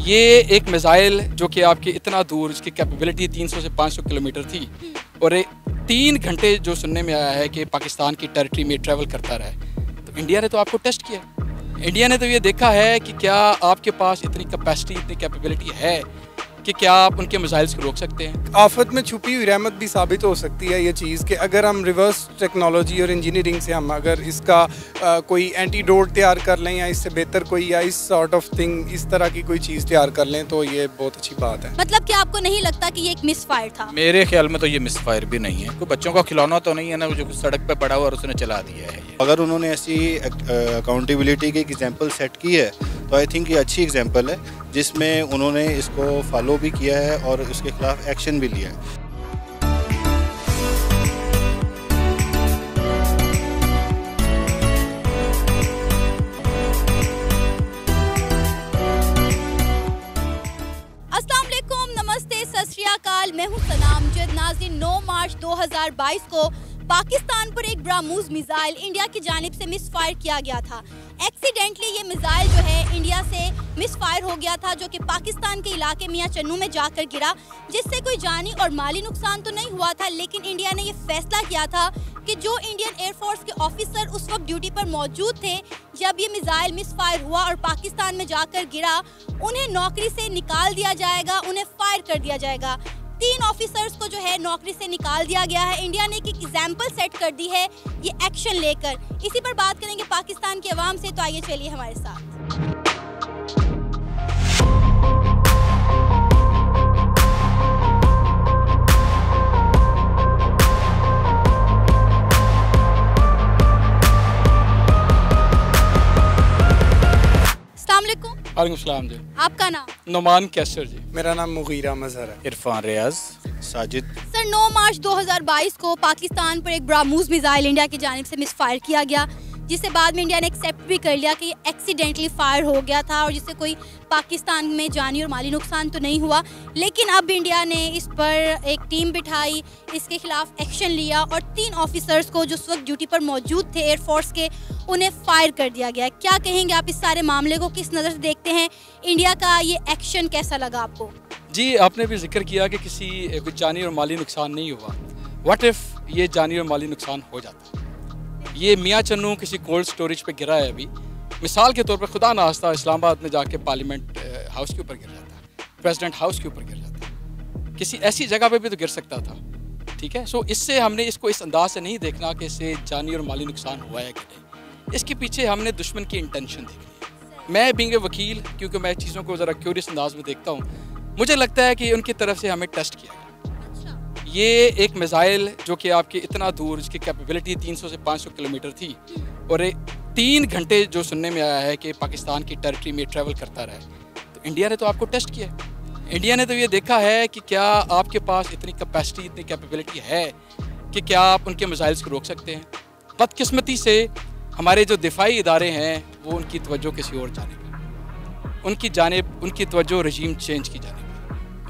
ये एक मिसाइल जो कि आपके इतना दूर, इसकी कैपेबिलिटी 300 से 500 किलोमीटर थी और 3 घंटे जो सुनने में आया है कि पाकिस्तान की टेरिटरी में ट्रैवल करता रहा है। तो इंडिया ने तो आपको टेस्ट किया, इंडिया ने तो ये देखा है कि क्या आपके पास इतनी कैपेसिटी, इतनी कैपेबिलिटी है कि क्या आप उनके मिसाइल्स को रोक सकते हैं। आफत में छुपी हुई रहमत भी साबित हो सकती है ये चीज़ कि अगर हम रिवर्स टेक्नोलॉजी और इंजीनियरिंग से हम अगर इसका कोई एंटीडोट तैयार कर लें या इससे बेहतर कोई या इस सॉर्ट ऑफ थिंग, इस तरह की कोई चीज़ तैयार कर लें तो ये बहुत अच्छी बात है। मतलब कि आपको नहीं लगता कि ये एक मिस फायर था? मेरे ख्याल में तो ये मिस फायर भी नहीं है, कोई बच्चों का खिलौना तो नहीं है ना जो सड़क पे पड़ा हुआ और उसने चला दिया है। अगर उन्होंने ऐसी अकाउंटेबिलिटी की एग्जांपल सेट की है तो आई थिंक ये अच्छी एग्जांपल है जिसमें उन्होंने इसको फॉलो भी किया है और उसके खिलाफ एक्शन भी लिया है। अस्सलाम वालेकुम, नमस्ते, सत श्री अकाल। मैं हूं सनाम जद। नाज़रीन, 9 मार्च 2022 को पाकिस्तान पर एक ब्राह्मोस मिसाइल इंडिया की जानिब से मिस फायर किया गया था। एक्सीडेंटली ये मिसाइल जो है इंडिया से मिस फायर हो गया था, जो कि पाकिस्तान के इलाके मियां चन्नू में जाकर गिरा, जिससे कोई जानी और माली नुकसान तो नहीं हुआ था। लेकिन इंडिया ने ये फैसला किया था कि जो इंडियन एयरफोर्स के ऑफिसर उस वक्त ड्यूटी पर मौजूद थे जब ये मिसाइल मिस फायर हुआ और पाकिस्तान में जाकर गिरा, उन्हें नौकरी से निकाल दिया जाएगा, उन्हें फायर कर दिया जाएगा। 3 ऑफिसर्स को जो है नौकरी से निकाल दिया गया है। इंडिया ने एक एग्जाम्पल सेट कर दी है ये एक्शन लेकर। इसी पर बात करेंगे पाकिस्तान की आवाम से, तो आइए चलिए हमारे साथ। वालेकुम सलाम जी। आपका नाम? नुमान कैसर जी। मेरा नाम मुगीरा मजहर है। इरफान रियाज। साजिद। सर, 9 मार्च 2022 को पाकिस्तान पर एक ब्राह्मोस मिसाइल इंडिया की जानिब से मिस फायर किया गया, जिसे बाद में इंडिया ने एक्सेप्ट भी कर लिया कि ये एक्सीडेंटली फायर हो गया था और जिससे कोई पाकिस्तान में जानी और माली नुकसान तो नहीं हुआ। लेकिन अब इंडिया ने इस पर एक टीम बिठाई, इसके खिलाफ एक्शन लिया और 3 ऑफिसर्स को जो उस वक्त ड्यूटी पर मौजूद थे एयरफोर्स के, उन्हें फायर कर दिया गया। क्या कहेंगे आप इस सारे मामले को किस नज़र से देखते हैं? इंडिया का ये एक्शन कैसा लगा आपको? जी, आपने भी जिक्र किया कि किसी कोई जानी और माली नुकसान नहीं हुआ। व्हाट इफ़ ये जानी और माली नुकसान हो जाता? ये मियां चन्नू किसी कोल्ड स्टोरेज पे गिरा है अभी, मिसाल के तौर पे खुदा नास्ता इस्लामाबाद में जाके पार्लियामेंट हाउस के ऊपर गिर जाता, प्रेसिडेंट हाउस के ऊपर गिर जाता, किसी ऐसी जगह पे भी तो गिर सकता था। ठीक है, सो इससे हमने इसको इस अंदाज से नहीं देखना कि इससे जानी और माली नुकसान हुआ है कि नहीं। इसके पीछे हमने दुश्मन की इंटेंशन देखनी है। मैं बीइंग ए वकील, क्योंकि मैं चीज़ों को ज़रा क्यूरियस अंदाज में देखता हूँ, मुझे लगता है कि उनकी तरफ से हमें टेस्ट किया गया। ये एक मिसाइल जो कि आपके इतना दूर, इसकी कैपेबिलिटी 300 से 500 किलोमीटर थी और 3 घंटे जो सुनने में आया है कि पाकिस्तान की टेरिटरी में ट्रैवल करता रहा है। तो इंडिया ने तो आपको टेस्ट किया, इंडिया ने तो ये देखा है कि क्या आपके पास इतनी कैपेसिटी, इतनी कैपेबिलिटी है कि क्या आप उनके मिसाइल्स को रोक सकते हैं। बदकिस्मती से हमारे जो दिफाई इदारे हैं वो उनकी तवज्जो किसी और जानिब, उनकी तवज्जो रजीम चेंज की जानिब,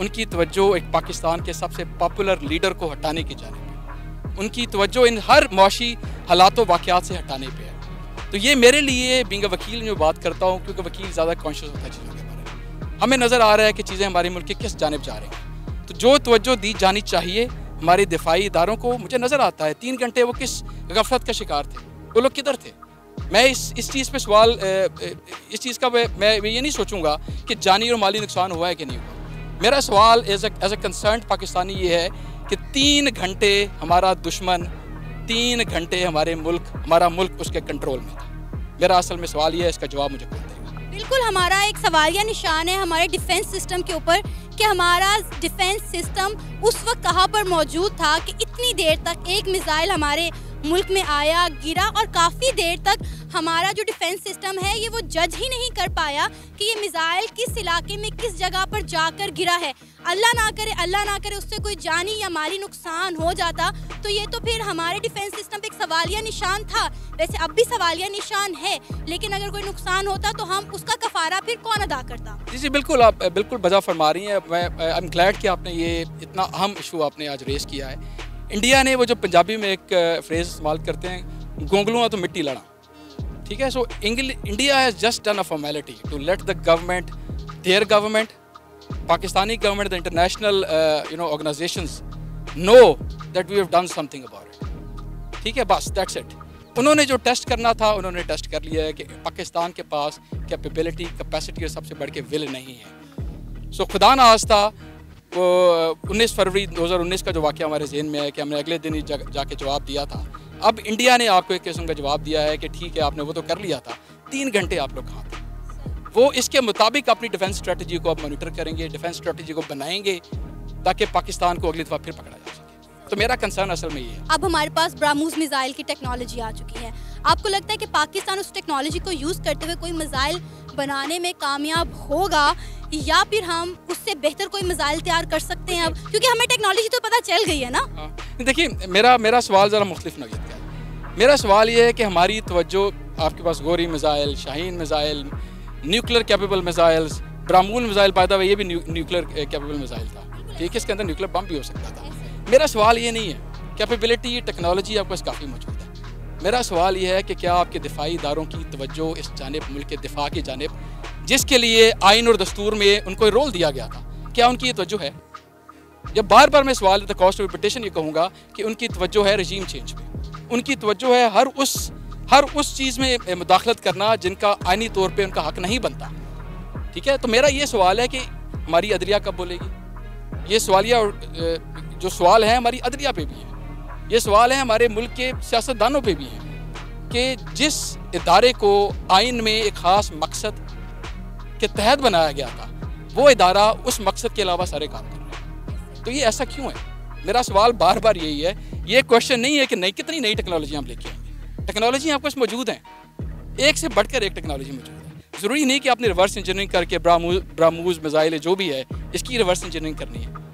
उनकी तवज्जो एक पाकिस्तान के सबसे पॉपुलर लीडर को हटाने की जानिब, उनकी तवज्जो इन हर मुआशी हालात व वाक़यात से हटाने पे है। तो ये मेरे लिए बीइंग अ वकील जो बात करता हूँ, क्योंकि वकील ज़्यादा कॉन्शियस होता है चीज़ों के बारे में, हमें नज़र आ रहा है कि चीज़ें हमारे मुल्क की किस जानिब जा रही हैं। तो जो तवज्जो दी जानी चाहिए हमारे दिफाई इदारों को, मुझे नज़र आता है 3 घंटे वो किस गफलत का शिकार थे, वो लोग किधर थे। मैं इस चीज़ पे सवाल, इस चीज़ का मैं ये नहीं सोचूंगा कि जानी और माली नुकसान हुआ है कि नहीं हुआ। मेरा सवाल एज ए कंसर्न पाकिस्तानी ये है कि 3 घंटे हमारा दुश्मन, 3 घंटे हमारा मुल्क उसके कंट्रोल में था। मेरा असल में सवाल ये है, इसका जवाब मुझे कौन देगा? बिल्कुल, हमारा एक सवालिया निशान है हमारे डिफेंस सिस्टम के ऊपर कि हमारा डिफेंस सिस्टम उस वक्त कहाँ पर मौजूद था कि इतनी देर तक एक मिसाइल हमारे मुल्क में आया, गिरा और काफ़ी देर तक हमारा जो डिफेंस सिस्टम है ये वो जज ही नहीं कर पाया कि ये मिसाइल किस इलाके में किस जगह पर जाकर गिरा है। अल्लाह ना करे उससे कोई जानी या माली नुकसान हो जाता तो ये तो फिर हमारे डिफेंस सिस्टम पे एक सवालिया निशान था। वैसे अब भी सवालिया निशान है, लेकिन अगर कोई नुकसान होता तो हम उसका कफारा फिर कौन अदा करता? जी बिल्कुल, आप बिल्कुल बजा फरमा रही हैं। आई एम ग्लैड कि आपने ये इतना अहम इशू आपने आज रेस किया है। इंडिया ने वो जो पंजाबी में एक फ्रेज इस्तेमाल करते हैं, गोंगलुआ तो मिट्टी लड़ा, ठीक है। So India has just done a formality to let the government their government, Pakistani government, the international organisations know that we have done something about it. ठीक है, बस दैट्स इट। उन्होंने जो टेस्ट करना था उन्होंने टेस्ट कर लिया है कि पाकिस्तान के पास कैपेबिलिटी, कैपेसिटी और सबसे बढ़ के विल नहीं है। सो खुदा ना आस्ता 19 फरवरी 2019 का जो वाक़या हमारे जहन में है कि हमने अगले दिन ही जाके जवाब दिया था। अब इंडिया ने आपको एक किस्म का जवाब दिया है कि ठीक है, आपने वो तो कर लिया था, 3 घंटे आप लोग कहाँ थे। वो इसके मुताबिक अपनी डिफेंस स्ट्रेटजी को आप मॉनिटर करेंगे, डिफेंस स्ट्रेटजी को बनाएंगे ताकि पाकिस्तान को अगली दफ़ा फिर पकड़ा जा सके। तो मेरा कंसर्न असल में ये है। अब हमारे पास ब्राह्मोस मिसाइल की टेक्नोलॉजी आ चुकी है, आपको लगता है कि पाकिस्तान उस टेक्नोलॉजी को यूज़ करते हुए कोई मिसाइल बनाने में कामयाब होगा, या फिर हम उससे बेहतर कोई मिसाइल तैयार कर सकते हैं अब, क्योंकि हमें टेक्नोलॉजी तो पता चल गई है ना? देखिए, मेरा सवाल ज़रा मुख्तलिफ नौइयत का है। मेरा सवाल ये है कि हमारी तवज्जो, आपके पास Ghauri missile, Shaheen missile, nuclear capable missiles, ब्राह्मूल मिसाइल पैदा हुआ, ये भी न्यूक्लियर कैपेबल मिसाइल था। ठीक है, इसके अंदर न्यूक्लियर बम भी हो सकता था। मेरा सवाल ये नहीं है, कैपेबिलिटी, टेक्नोलॉजी आपके पास काफ़ी मौजूद है। मेरा सवाल ये है कि क्या आपके दिफाई इदारों की तवज्जो इस जानिब, मुल्क के दिफा की जानिब, जिसके लिए आइन और दस्तूर में उनको रोल दिया गया था, क्या उनकी ये तवज्जो है? या बार बार मैं सवाल द कॉस्ट ऑफ रिपीटेशन ये कहूँगा कि उनकी तवज्जो है रजीम चेंज पे, उनकी तवज्जो है हर उस चीज़ में मुदाखलत करना जिनका आइनी तौर पर उनका हक नहीं बनता। ठीक है, तो मेरा ये सवाल है कि हमारी अदलिया कब बोलेगी? ये सवालिया जो सवाल है हमारी अदलिया पे भी है, ये सवाल है हमारे मुल्क के सियासतदानों पे भी है कि जिस इदारे को आइन में एक ख़ास मकसद के तहत बनाया गया था, वो इदारा उस मकसद के अलावा सारे काम कर रहा है। तो ये ऐसा क्यों है? मेरा सवाल बार बार यही है। ये क्वेश्चन नहीं है कि कितनी नई टेक्नोलॉजी हम लेके आएंगे। टेक्नोलॉजी आपके पास मौजूद है, एक से बढ़कर एक टेक्नोलॉजी मौजूद है। ज़रूरी नहीं कि आपने रिवर्स इंजीनियरिंग करके ब्राह्मूस मिसाइल जो भी है इसकी रिवर्स इंजीनियरिंग करनी है।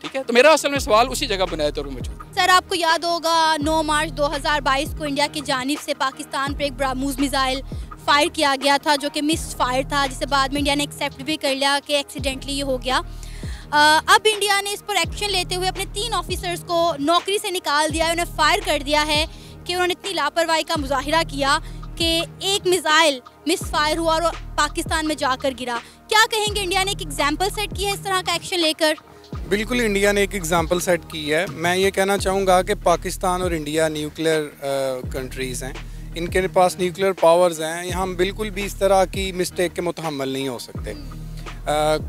ठीक है, तो मेरा असल में सवाल उसी जगह बुनियादी तौर पर मौजूद है। सर, आपको याद होगा 9 मार्च 2022 को इंडिया की जानिब से पाकिस्तान पर एक ब्राह्मूस मिसाइल फायर किया गया था, जो कि मिस फायर था, जिसे बाद में इंडिया ने एक्सेप्ट भी कर लिया कि एक्सीडेंटली ये हो गया। अब इंडिया ने इस पर एक्शन लेते हुए अपने 3 ऑफिसर्स को नौकरी से निकाल दिया, उन्हें फायर कर दिया है कि उन्होंने इतनी लापरवाही का मुजाहिरा किया कि एक मिसाइल मिस फायर हुआ और पाकिस्तान में जाकर गिरा। क्या कहेंगे, इंडिया ने एक एग्जाम्पल सेट की है इस तरह का एक्शन लेकर? बिल्कुल, इंडिया ने एक एग्जांपल सेट की है। मैं ये कहना चाहूँगा कि पाकिस्तान और इंडिया न्यूक्लियर कंट्रीज़ हैं, इनके पास न्यूक्लियर पावर्स हैं। हम बिल्कुल भी इस तरह की मिस्टेक के मुतहम्मल नहीं हो सकते।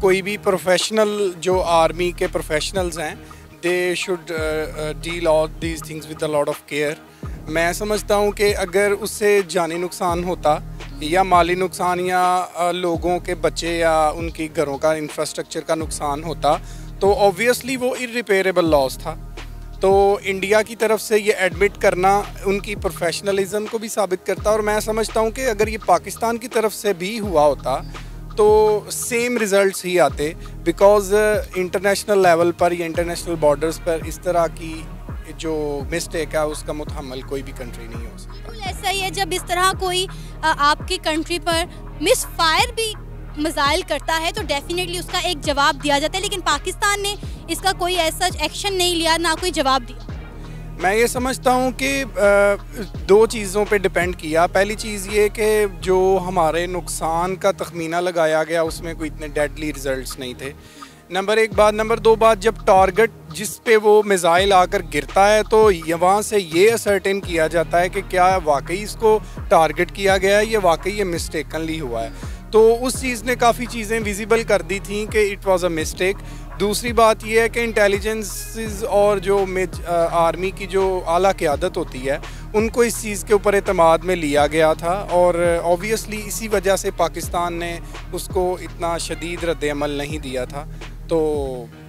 कोई भी प्रोफेशनल जो आर्मी के प्रोफेशनल्स हैं, they should deal all these things with a lot of care. मैं समझता हूँ कि अगर उससे जानी नुकसान होता या माली नुकसान या लोगों के बच्चे या उनकी घरों का इंफ्रास्ट्रक्चर का नुकसान होता, तो ऑब्वियसली वो इररिपेयरेबल लॉस था। तो इंडिया की तरफ से ये एडमिट करना उनकी प्रोफेशनलिज्म को भी साबित करता। और मैं समझता हूँ कि अगर ये पाकिस्तान की तरफ से भी हुआ होता तो सेम रिजल्ट्स ही आते, बिकॉज इंटरनेशनल लेवल पर या इंटरनेशनल बॉर्डर्स पर इस तरह की जो मिस्टेक है उसका मुतहम्मल कोई भी कंट्री नहीं हो सकता। बिल्कुल ऐसा ही है, जब इस तरह कोई आपकी कंट्री पर मिस फायर भी मिसाइल करता है तो डेफिनेटली उसका एक जवाब दिया जाता है, लेकिन पाकिस्तान ने इसका कोई ऐसा एक्शन नहीं लिया, ना कोई जवाब दिया। मैं ये समझता हूँ कि 2 चीज़ों पे डिपेंड किया। पहली चीज़ ये कि जो हमारे नुकसान का तखमीना लगाया गया उसमें कोई इतने डेडली रिजल्ट्स नहीं थे, नंबर 1 बात। नंबर 2 बात, जब टारगेट जिस पे वो मिसाइल आकर गिरता है तो वहाँ से ये असर्टेन किया जाता है कि क्या वाकई इसको टारगेट किया गया है या वाकई ये मिस्टेकनली हुआ है। तो उस चीज़ ने काफ़ी चीज़ें विजिबल कर दी थी कि इट वाज अ मिस्टेक। दूसरी बात यह है कि इंटेलिजेंस और जो आर्मी की जो आला क़यादत होती है उनको इस चीज़ के ऊपर एतमाद में लिया गया था, और ऑब्वियसली इसी वजह से पाकिस्तान ने उसको इतना शदीद रद्द-ए-अमल नहीं दिया था। तो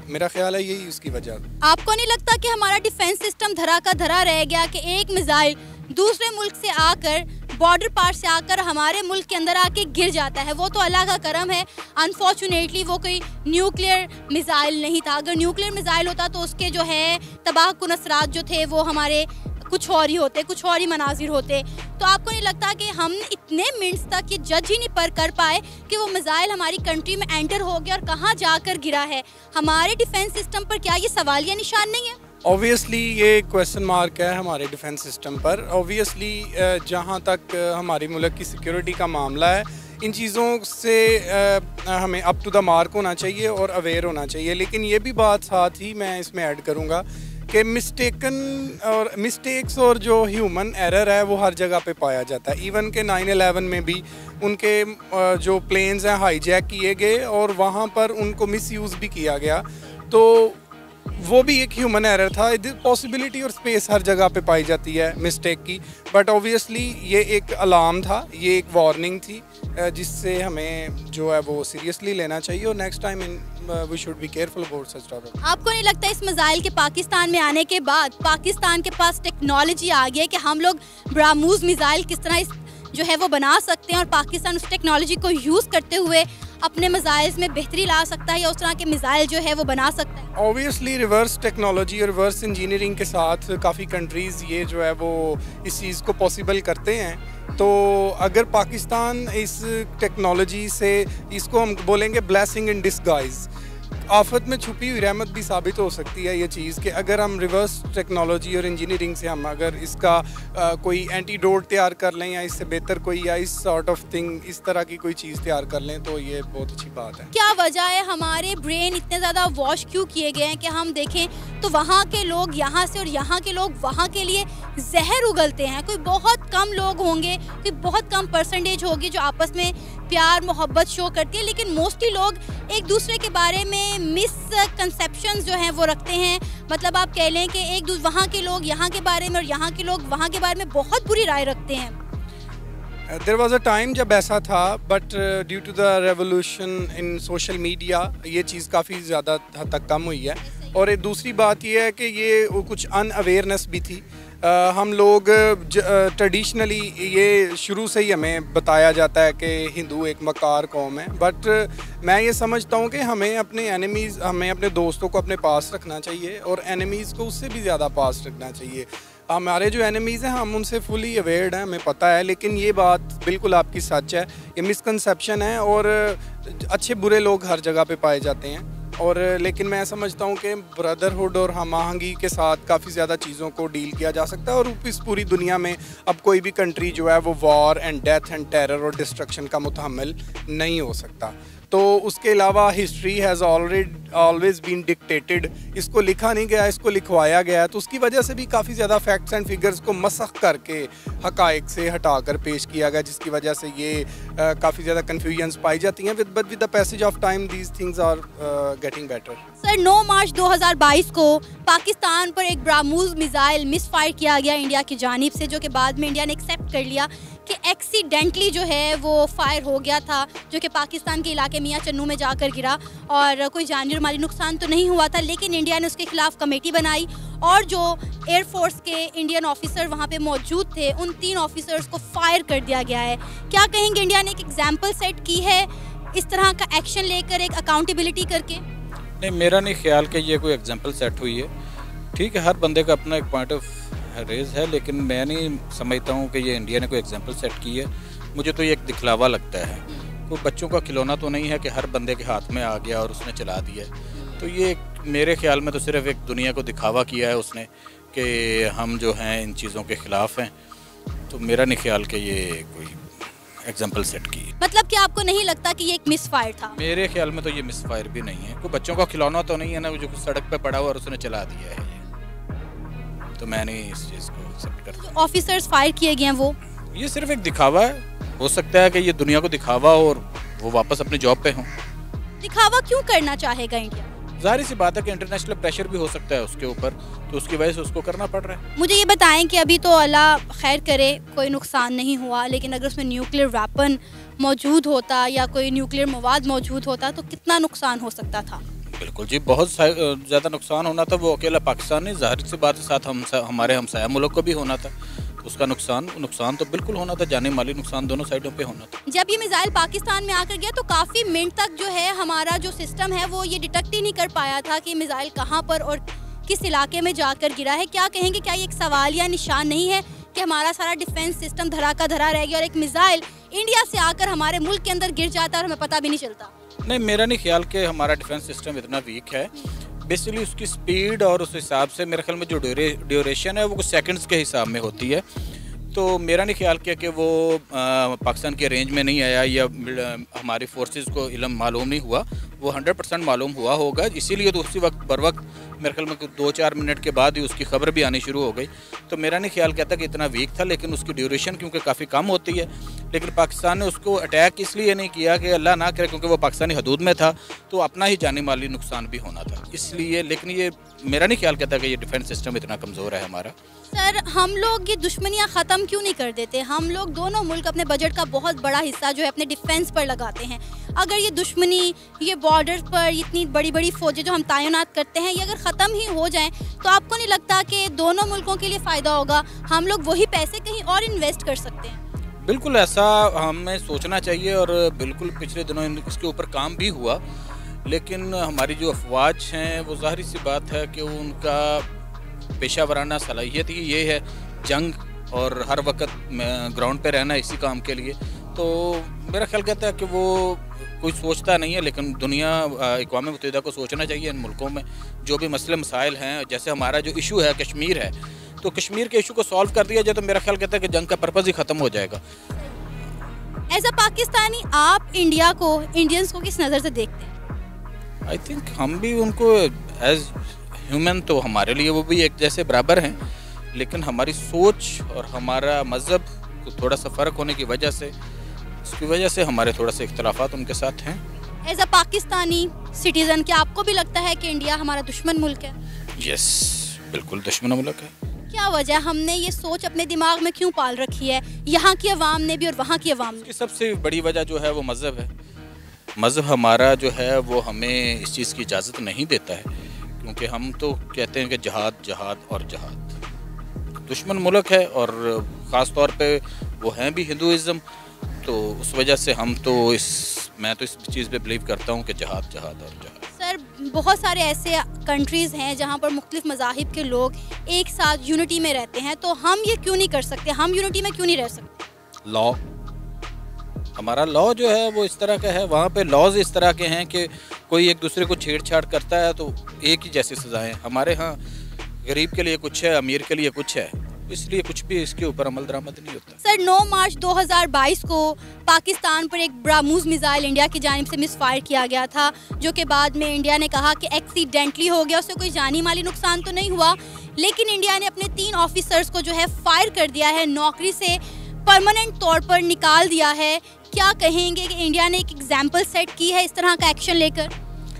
मेरा ख्याल है यही उसकी वजह। आपको नहीं लगता कि हमारा डिफेंस सिस्टम धरा का धरा रह गया कि एक मिसाइल दूसरे मुल्क से आकर, बॉर्डर पार से आकर हमारे मुल्क के अंदर आके गिर जाता है? वो तो अल्लाह का करम है, अनफॉर्चुनेटली वो कोई न्यूक्लियर मिसाइल नहीं था। अगर न्यूक्लियर मिसाइल होता तो उसके जो है तबाहकुन असरात जो थे वो हमारे कुछ और ही होते, कुछ और ही मनाजिर होते। तो आपको नहीं लगता कि हम इतने मिनट्स तक ये जज ही नहीं कर पाए कि वो मिसाइल हमारी कंट्री में एंटर हो गया और कहाँ जाकर गिरा है? हमारे डिफेंस सिस्टम पर क्या ये सवालिया निशान नहीं है? ऑब्वियसली ये क्वेश्चन मार्क है हमारे डिफेंस सिस्टम पर। ऑब्वियसली जहाँ तक हमारी मुल्क की सिक्योरिटी का मामला है, इन चीज़ों से हमें अप टू द मार्क होना चाहिए और अवेयर होना चाहिए। लेकिन ये भी बात साथ ही मैं इसमें ऐड करूँगा कि मिस्टेक्स और जो ह्यूमन एरर है वो हर जगह पे पाया जाता है। इवन के 9/11 में भी उनके जो प्लेन्स हैं हाईजैक किए गए और वहाँ पर उनको मिसयूज़ भी किया गया, तो वो भी एक ह्यूमन एरर था। पॉसिबिलिटी और स्पेस हर जगह पे पाई जाती है मिस्टेक की, बट ऑब्वियसली ये एक अलार्म था, ये एक वार्निंग थी जिससे हमें जो है वो सीरियसली लेना चाहिए और next time we should be careful about such topic. आपको नहीं लगता इस मिसाइल के पाकिस्तान में आने के बाद पाकिस्तान के पास टेक्नोलॉजी आ गई है कि हम लोग ब्राह्मोस मिसाइल किस तरह जो है वो बना सकते हैं और पाकिस्तान उस टेक्नोलॉजी को यूज़ करते हुए अपने मिसाइल्स में बेहतरी ला सकता है या उस तरह के मिसाइल जो है वो बना सकता है? ऑब्वियसली रिवर्स टेक्नोलॉजी और रिवर्स इंजीनियरिंग के साथ काफ़ी कंट्रीज़ ये जो है वो इस चीज़ को पॉसिबल करते हैं। तो अगर पाकिस्तान इस टेक्नोलॉजी से, इसको हम बोलेंगे ब्लेसिंग इन डिस्गाइज, आफत में छुपी हुई रहमत भी साबित हो सकती है ये चीज़ कि अगर हम रिवर्स टेक्नोलॉजी और इंजीनियरिंग से हम अगर इसका कोई एंटीडोट तैयार कर लें या इससे बेहतर कोई या इस सॉर्ट ऑफ थिंग इस तरह की कोई चीज़ तैयार कर लें तो ये बहुत अच्छी बात है। क्या वजह है हमारे ब्रेन इतने ज़्यादा वॉश क्यों किए गए हैं कि हम देखें तो वहाँ के लोग यहाँ से और यहाँ के लोग वहाँ के लिए जहर उगलते हैं? कोई बहुत कम लोग होंगे, कोई बहुत कम परसेंटेज होगी जो आपस में प्यार मोहब्बत शो करती है, लेकिन मोस्टली लोग एक दूसरे के बारे में मिसकंसेप्शंस जो हैं वो रखते हैं। मतलब आप कह लें कि वहाँ के लोग यहाँ के बारे में और यहाँ के लोग वहाँ के बारे में बहुत बुरी राय रखते हैं। देयर वाज अ टाइम जब ऐसा था, but due to the revolution in social media ये चीज़ काफ़ी ज़्यादा हद तक कम हुई है। और एक दूसरी बात ये है कि ये कुछ अनअवेयरनेस भी थी। हम लोग ट्रेडिशनली ये शुरू से ही हमें बताया जाता है कि हिंदू एक मकार कौम है, बट मैं ये समझता हूँ कि हमें अपने दोस्तों को अपने पास रखना चाहिए और एनिमीज़ को उससे भी ज़्यादा पास रखना चाहिए। हमारे जो एनिमीज़ हैं हम उनसे फुली अवेयर्ड हैं, हमें पता है, लेकिन ये बात बिल्कुल आपकी सच है, ये मिसकंसेप्शन है और अच्छे बुरे लोग हर जगह पे पाए जाते हैं। और लेकिन मैं समझता हूँ कि ब्रदरहुड और हम आहंगी के साथ काफ़ी ज़्यादा चीज़ों को डील किया जा सकता है और इस पूरी दुनिया में अब कोई भी कंट्री जो है वो war and death and terror और डिस्ट्रक्शन का मुतहम्मिल नहीं हो सकता। तो उसके अलावा history has always been dictated, इसको लिखा नहीं गया, इसको लिखवाया गया है। तो उसकी वजह से भी काफ़ी ज़्यादा फैक्ट्स एंड फिगर्स को मसख करके हक़ाइक़ से हटाकर पेश किया गया, जिसकी वजह से ये काफ़ी ज़्यादा कन्फ्यूजन्स पाई जाती हैं। But with the passage of time these things are getting better. Sir 9 March 2022 को पाकिस्तान पर एक ब्राह्मोस मिसाइल मिसफायर किया गया इंडिया की जानिब से, जो कि बाद में इंडिया ने एक्सेप्ट कर लिया कि एक्सीडेंटली जो है वो फायर हो गया था, जो कि पाकिस्तान के इलाके मियां चन्नू में जाकर गिरा और कोई जानी और माली नुकसान तो नहीं हुआ था। लेकिन इंडिया ने उसके खिलाफ कमेटी बनाई और जो एयरफोर्स के इंडियन ऑफिसर वहाँ पे मौजूद थे उन 3 ऑफिसर्स को फायर कर दिया गया है। क्या कहेंगे, इंडिया ने एक एग्जाम्पल सेट की है इस तरह का एक्शन लेकर, एक अकाउंटेबिलिटी करके? नहीं, मेरा नहीं ख्याल कि ये कोई एग्जाम्पल सेट हुई है। ठीक है, हर बंदे का अपना एक पॉइंट ऑफ रेज है, लेकिन मैं नहीं समझता हूँ कि ये इंडिया ने कोई एग्जाम्पल सेट की है। मुझे तो ये एक दिखलावा लगता है। कोई बच्चों का खिलौना तो नहीं है कि हर बंदे के हाथ में आ गया और उसने चला दिया। तो ये मेरे ख्याल में तो सिर्फ एक दुनिया को दिखावा किया है उसने कि हम जो हैं इन चीज़ों के ख़िलाफ़ हैं। तो मेरा नहीं ख्याल कि ये कोई एग्जाम्पल सेट की। मतलब कि आपको नहीं लगता कि ये एक मिसफायर था? मेरे ख्याल में तो ये मिसफायर भी नहीं है। कोई बच्चों का खिलौना तो नहीं है ना जो सड़क पे पड़ा हुआ और उसने चला दिया है। तो मैं नहीं इस चीज़ को एक्सेप्ट करता। ऑफिसर्स फायर किए गए हैं वो ये सिर्फ एक दिखावा है। हो सकता है कि ये दुनिया को दिखावा और वो वापस अपने जॉब पे हों। दिखावा क्यों करना चाहेगा इंडिया? जाहिर सी बात है कि इंटरनेशनल प्रेशर भी हो सकता है उसके ऊपर, तो उसकी वजह से उसको करना पड़ रहा है। मुझे ये बताएं कि अभी तो अल्लाह खैर करे कोई नुकसान नहीं हुआ, लेकिन अगर उसमें न्यूक्लियर वेपन मौजूद होता या कोई न्यूक्लियर मवाद मौजूद होता तो कितना नुकसान हो सकता था? बिल्कुल जी, बहुत ज़्यादा नुकसान होना था। वो अकेला पाकिस्तान नहीं, जाहिर सी बात के साथ हमारे हमसाया मुल्क को भी होना था। उसका नुकसान तो बिल्कुल होना था, जाने माली नुकसान दोनों साइडों पे होना था। जब ये मिसाइल पाकिस्तान में आकर गया तो काफ़ी मिनट तक जो है हमारा जो सिस्टम है वो ये डिटेक्ट ही नहीं कर पाया था कि मिसाइल कहाँ पर और किस इलाके में जाकर गिरा है। क्या कहेंगे, क्या ये एक सवाल या निशान नहीं है कि हमारा सारा डिफेंस सिस्टम धरा का धरा रह गया और एक मिसाइल इंडिया से आकर हमारे मुल्क के अंदर गिर जाता है और हमें पता भी नहीं चलता? नहीं, मेरा नहीं ख्याल कि हमारा डिफेंस सिस्टम इतना वीक है। बेसिकली उसकी स्पीड और उस हिसाब से मेरे ख्याल में जो ड्यूरेशन है वो कुछ सेकंड्स के हिसाब में होती है। तो मेरा नहीं ख्याल किया कि वो पाकिस्तान के रेंज में नहीं आया या हमारी फोर्सेस को इल्म मालूम नहीं हुआ, वो 100% मालूम हुआ होगा। इसीलिए तो उसी वक्त बर वक्त मेरे ख्याल में 2-4 मिनट के बाद ही उसकी खबर भी आनी शुरू हो गई। तो मेरा नहीं ख्याल कहता कि इतना वीक था, लेकिन उसकी ड्यूरेशन क्योंकि काफ़ी कम होती है, लेकिन पाकिस्तान ने उसको अटैक इसलिए नहीं किया कि अल्लाह ना करे क्योंकि वो पाकिस्तानी हदूद में था, तो अपना ही जानी माली नुकसान भी होना था इसलिए। लेकिन ये मेरा नहीं ख्याल कहता कि ये डिफेंस सिस्टम इतना कमज़ोर है हमारा। सर, हम लोग ये दुश्मनियाँ ख़त्म क्यों नहीं कर देते? हम लोग दोनों मुल्क अपने बजट का बहुत बड़ा हिस्सा जो है अपने डिफेंस पर लगाते हैं। अगर ये दुश्मनी, ये बॉर्डर पर इतनी बड़ी बड़ी फौजें जो हम तैनात करते हैं, ये अगर ख़त्म ही हो जाएं तो आपको नहीं लगता कि दोनों मुल्कों के लिए फ़ायदा होगा? हम लोग वही पैसे कहीं और इन्वेस्ट कर सकते हैं। बिल्कुल ऐसा हमें सोचना चाहिए और बिल्कुल पिछले दिनों इसके ऊपर काम भी हुआ, लेकिन हमारी जो अफवाज हैं वो ज़ाहिर सी बात है कि उनका पेशा वराना सलाहियत ही ये है जंग और हर वक्त ग्राउंड पे रहना इसी काम के लिए। तो मेरा ख्याल कहता है कि वो कोई सोचता नहीं है, लेकिन दुनिया अक़वाम मुत्तहिदा को सोचना चाहिए इन मुल्कों में जो भी मसले मसाइल हैं। जैसे हमारा जो इशू है कश्मीर है, तो कश्मीर के इशू को सॉल्व कर दिया जाए तो मेरा ख्याल कहता है कि जंग का पर्पज़ ही ख़त्म हो जाएगा। एज अ पाकिस्तानी आप इंडिया को, इंडियंस को किस नज़र से देखते हैं? आई थिंक हम भी उनको एज ह्यूमन तो हमारे लिए वो भी एक जैसे बराबर हैं, लेकिन हमारी सोच और हमारा मज़हब को थोड़ा सा फ़र्क होने की वजह से, इसकी वजह से हमारे थोड़ा से इख्तलाफात उनके साथ हैं। एज अ पाकिस्तानी सिटीज़न क्या आपको भी लगता है कि इंडिया हमारा दुश्मन मुल्क है? यस, बिल्कुल दुश्मन मुल्क है। क्या वजह, हमने ये सोच अपने दिमाग में क्यों पाल रखी है, यहाँ की अवाम ने भी और वहाँ की अवाम ने? सबसे बड़ी वजह जो है वो मज़हब है। मज़हब हमारा जो है वो हमें इस चीज़ की इजाज़त नहीं देता है, क्योंकि हम तो कहते हैं कि जहाद जहाद और जहाद। दुश्मन मुल्क है और ख़ास तौर पे वो हैं भी हिंदुइज़्म, तो उस वजह से मैं तो इस चीज़ पे बिलीव करता हूँ कि जहाद जहाद और जहाद। सर, बहुत सारे ऐसे कंट्रीज़ हैं जहाँ पर मुख्तलिफ मज़ाहिब के लोग एक साथ यूनिटी में रहते हैं, तो हम ये क्यों नहीं कर सकते? हम यूनिटी में क्यों नहीं रह सकते? लॉ, हमारा लॉ जो है वो इस तरह का है, वहाँ पे लॉज इस तरह के हैं कि कोई एक दूसरे को छेड़छाड़ करता है तो एक ही जैसी सज़ाएं। हमारे यहाँ गरीब के लिए कुछ है, अमीर के लिए कुछ है, इसलिए कुछ भी इसके ऊपर अमल दरामद नहीं होता। सर, 9 मार्च 2022 को पाकिस्तान पर एक ब्राह्मोस मिसाइल इंडिया की जानिब से मिसफायर किया गया था, जो कि बाद में इंडिया ने कहा कि एक्सीडेंटली हो गया, उससे कोई जानी माली नुकसान तो नहीं हुआ। लेकिन इंडिया ने अपने 3 ऑफिसर्स को जो है फायर कर दिया है, नौकरी से परमानेंट तौर पर निकाल दिया है। क्या कहेंगे कि इंडिया ने एक एग्जाम्पल सेट की है इस तरह का एक्शन लेकर?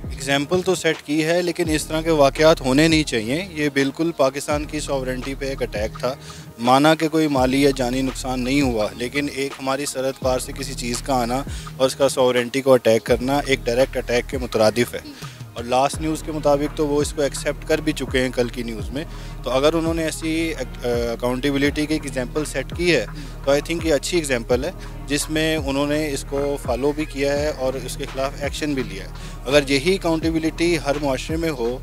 एग्जाम्पल तो सेट की है, लेकिन इस तरह के वाक़यात होने नहीं चाहिए। ये बिल्कुल पाकिस्तान की सॉवरेंटी पे एक अटैक था। माना कि कोई माली या जानी नुकसान नहीं हुआ, लेकिन एक हमारी सरहद पार से किसी चीज़ का आना और उसका सॉवरेंटी को अटैक करना एक डायरेक्ट अटैक के मुतरादिफ है। और लास्ट न्यूज़ के मुताबिक तो वो इसको एक्सेप्ट कर भी चुके हैं कल की न्यूज़ में। तो अगर उन्होंने ऐसी अकाउंटेबिलिटी की एग्जांपल सेट की है तो आई थिंक ये अच्छी एग्जांपल है, जिसमें उन्होंने इसको फॉलो भी किया है और इसके ख़िलाफ़ एक्शन भी लिया है। अगर यही अकाउंटेबिलिटी हर मुआशरे में हो,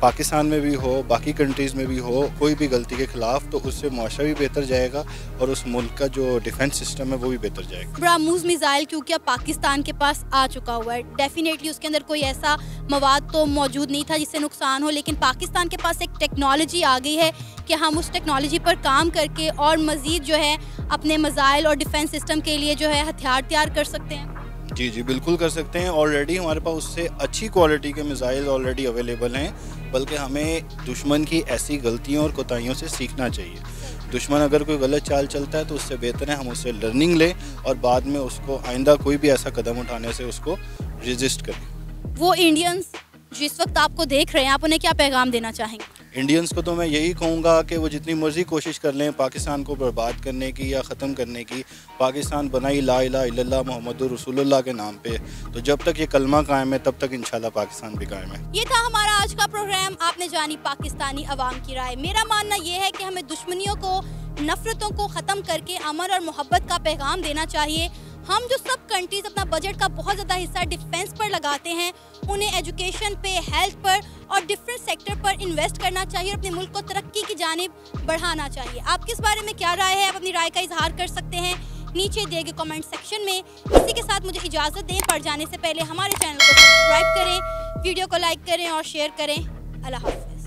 पाकिस्तान में भी हो, बाकी कंट्रीज़ में भी हो, कोई भी गलती के ख़िलाफ़, तो उससे मुआशरा भी बेहतर जाएगा और उस मुल्क का जो डिफेंस सिस्टम है वो भी बेहतर जाएगा। ब्राह्मोस मिसाइल क्योंकि अब पाकिस्तान के पास आ चुका हुआ है, डेफिनेटली उसके अंदर कोई ऐसा मवाद तो मौजूद नहीं था जिससे नुकसान हो, लेकिन पाकिस्तान के पास एक टेक्नोलॉजी आ गई है कि हम उस टेक्नोलॉजी पर काम करके और मज़ीद जो है अपने मिसाइल और डिफेंस सिस्टम के लिए जो है हथियार तैयार कर सकते हैं। जी जी, बिल्कुल कर सकते हैं। ऑलरेडी हमारे पास उससे अच्छी क्वालिटी के मिसाइल ऑलरेडी अवेलेबल हैं, बल्कि हमें दुश्मन की ऐसी गलतियों और कोताहियों से सीखना चाहिए। दुश्मन अगर कोई गलत चाल चलता है तो उससे बेहतर है हम उससे लर्निंग लें और बाद में उसको आइंदा कोई भी ऐसा कदम उठाने से उसको रेजिस्ट करें। वो इंडियंस जो इस वक्त आपको देख रहे हैं, आप उन्हें क्या पैगाम देना चाहेंगे? इंडियंस को तो मैं यही कहूँगा कि वो जितनी मर्ज़ी कोशिश कर लें पाकिस्तान को बर्बाद करने की या ख़त्म करने की। पाकिस्तान बनाई ला इलाहा इल्लल्लाह मुहम्मदुर रसूलुल्लाह के नाम पे, तो जब तक ये कलमा कायम है तब तक इंशाल्लाह पाकिस्तान भी कायम है। ये था हमारा आज का प्रोग्राम। आपने जानी पाकिस्तानी अवाम की राय। मेरा मानना ये है कि हमें दुश्मनियों को, नफरतों को ख़त्म करके अमन और मोहब्बत का पैगाम देना चाहिए। हम जो सब कंट्रीज़ अपना बजट का बहुत ज़्यादा हिस्सा डिफेंस पर लगाते हैं, उन्हें एजुकेशन पे, हेल्थ पर और डिफरेंट सेक्टर पर इन्वेस्ट करना चाहिए और अपने मुल्क को तरक्की की जानिब बढ़ाना चाहिए। आपकी इस बारे में क्या राय है? आप अपनी राय का इजहार कर सकते हैं नीचे दिए गए कमेंट सेक्शन में। इसी के साथ मुझे इजाज़त दें। पर जाने से पहले हमारे चैनल को सब्सक्राइब करें, वीडियो को लाइक करें और शेयर करें। अल्लाह हाफ़िज़।